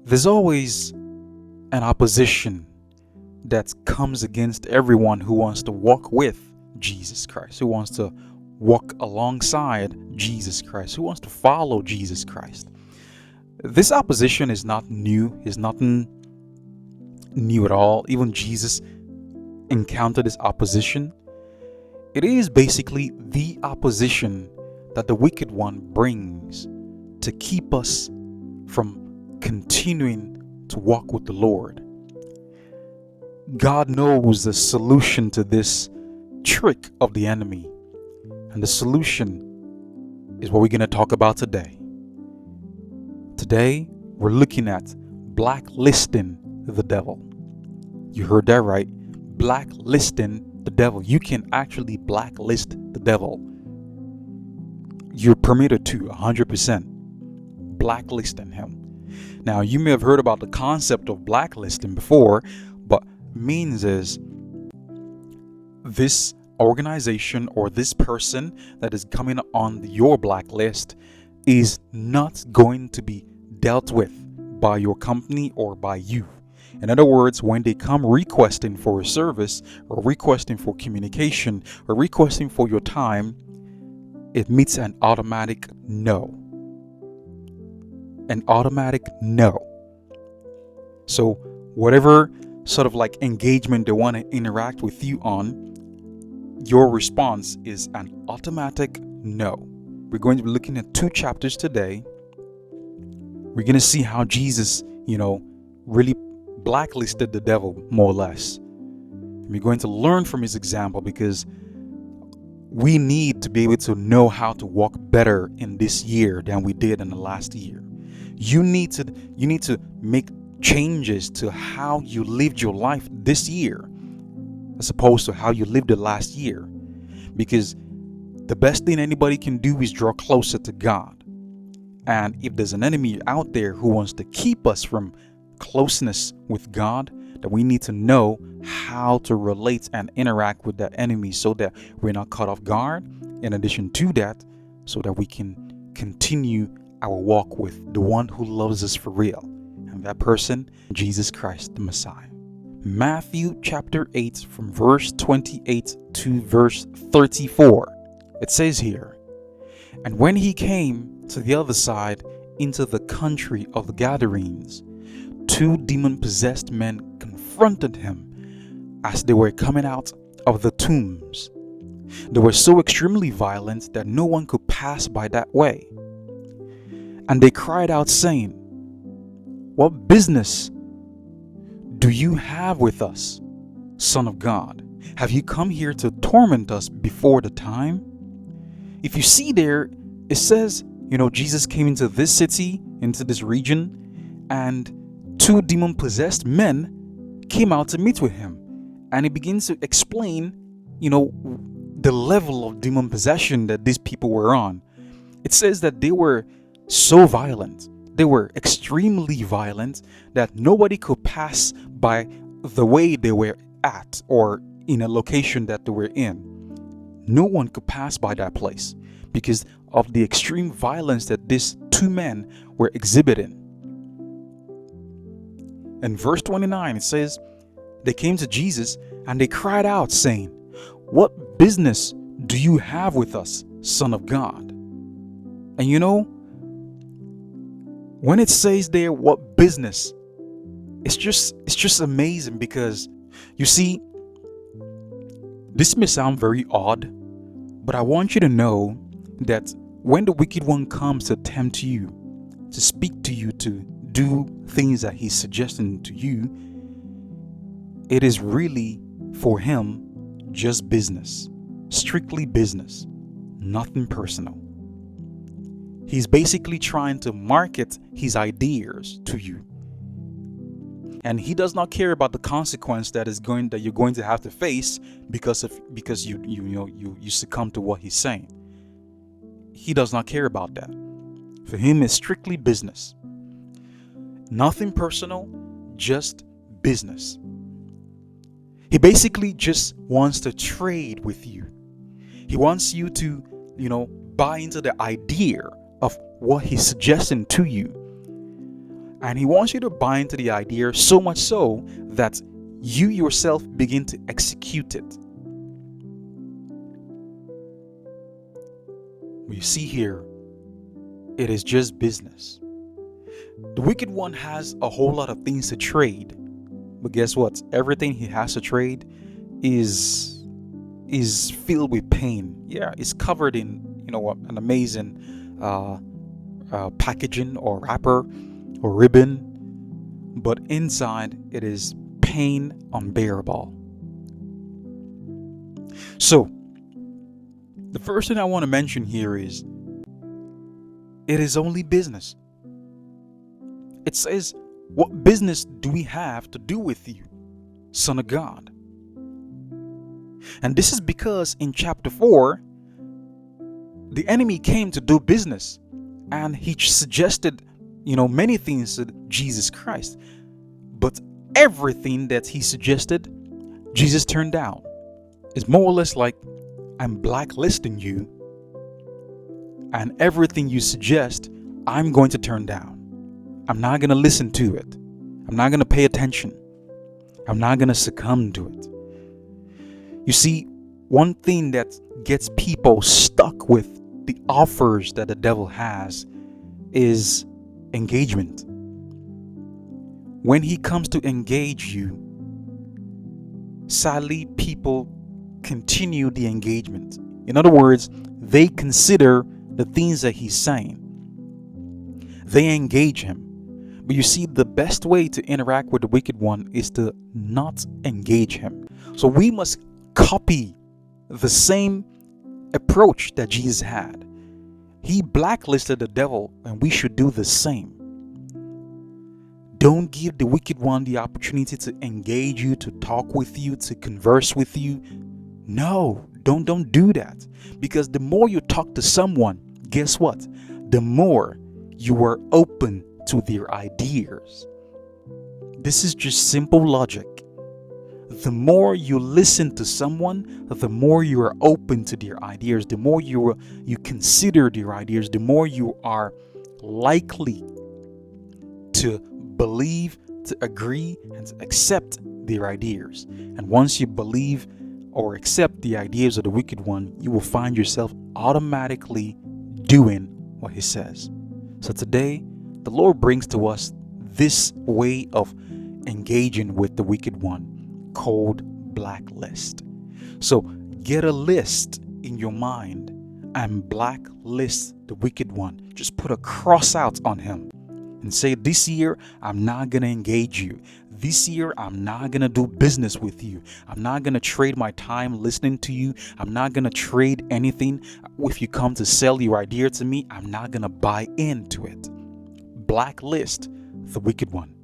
There's always an opposition that comes against everyone who wants to walk with Jesus Christ, who wants to walk alongside Jesus Christ, who wants to follow Jesus Christ. This opposition is not new, is nothing new at all. Even Jesus encountered this opposition. It is basically the opposition that the wicked one brings to keep us from continuing to walk with the Lord. God knows the solution to this trick of the enemy. And the solution is what we're going to talk about today. Today, we're looking at blacklisting the devil. You heard that right. Blacklisting the devil. You can actually blacklist the devil. You're permitted to 100% blacklisting him. Now, you may have heard about the concept of blacklisting before, but means is this organization or this person that is coming on your blacklist is not going to be dealt with by your company or by you. In other words, when they come requesting for a service or requesting for communication or requesting for your time, it meets an automatic no. An automatic no. So whatever sort of like engagement they want to interact with you on, your response is an automatic no. We're going to be looking at 2 chapters today. We're going to see how Jesus, really blacklisted the devil, more or less. And we're going to learn from his example, because we need to be able to know how to walk better in this year than we did in the last year. You need to make changes to how you lived your life this year as opposed to how you lived it last year, because the best thing anybody can do is draw closer to God. And if there's an enemy out there who wants to keep us from closeness with God, then we need to know how to relate and interact with that enemy so that we're not caught off guard. In addition to that, so that we can continue our walk with the one who loves us for real, and that person, Jesus Christ, the Messiah. Matthew chapter 8 from verse 28 to verse 34. It says here, "And when he came to the other side into the country of the Gadarenes, 2 demon-possessed men confronted him as they were coming out of the tombs. They were so extremely violent that no one could pass by that way. And they cried out, saying, 'What business do you have with us, Son of God? Have you come here to torment us before the time?'" If you see there, it says, Jesus came into this city, into this region, and 2 demon-possessed men came out to meet with him. And he begins to explain, the level of demon possession that these people were on. It says that they were so violent, they were extremely violent, that nobody could pass by the way they were at or in a location that they were in. No one could pass by that place because of the extreme violence that these 2 men were exhibiting. In verse 29, it says, "They came to Jesus and they cried out, saying, 'What business do you have with us, Son of God?'" And when it says there, "what business," it's just amazing, because you see, this may sound very odd, but I want you to know that when the wicked one comes to tempt you, to speak to you, to do things that he's suggesting to you, it is really for him just business, strictly business, nothing personal. He's basically trying to market his ideas to you, and he does not care about the consequence that you're going to have to face because you succumb to what he's saying. He does not care about that. For him, it's strictly business. Nothing personal, just business. He basically just wants to trade with you. He wants you to, buy into the idea of what he's suggesting to you. And he wants you to buy into the idea so much so that you yourself begin to execute it. We see here, it is just business. The wicked one has a whole lot of things to trade, but guess what? Everything he has to trade is filled with pain. Yeah, it's covered in an amazing packaging or wrapper or ribbon, but inside it is pain unbearable. So the first thing I want to mention here is it is only business. It says, what business do we have to do with you, Son of God? And this is because in chapter 4, the enemy came to do business, and he suggested, many things to Jesus Christ. But everything that he suggested, Jesus turned down. It's more or less like, I'm blacklisting you, and everything you suggest, I'm going to turn down. I'm not going to listen to it. I'm not going to pay attention. I'm not going to succumb to it. You see, one thing that gets people stuck with the offers that the devil has is engagement. When he comes to engage you, sadly, people continue the engagement. In other words, they consider the things that he's saying. They engage him. But you see, the best way to interact with the wicked one is to not engage him. So we must copy the same approach that Jesus had. He blacklisted the devil, and we should do the same. Don't give the wicked one the opportunity to engage you, to talk with you, to converse with you. No, don't do that. Because the more you talk to someone, guess what? The more you are open to their ideas. This is just simple logic. The more you listen to someone, the more you are open to their ideas, the more you consider their ideas, the more you are likely to believe, to agree, and to accept their ideas. And once you believe or accept the ideas of the wicked one, you will find yourself automatically doing what he says. So today, the Lord brings to us this way of engaging with the wicked one called blacklist. So get a list in your mind and blacklist the wicked one. Just put a cross out on him and say, this year, I'm not going to engage you. This year, I'm not going to do business with you. I'm not going to trade my time listening to you. I'm not going to trade anything. If you come to sell your idea to me, I'm not going to buy into it. Blacklist the wicked one.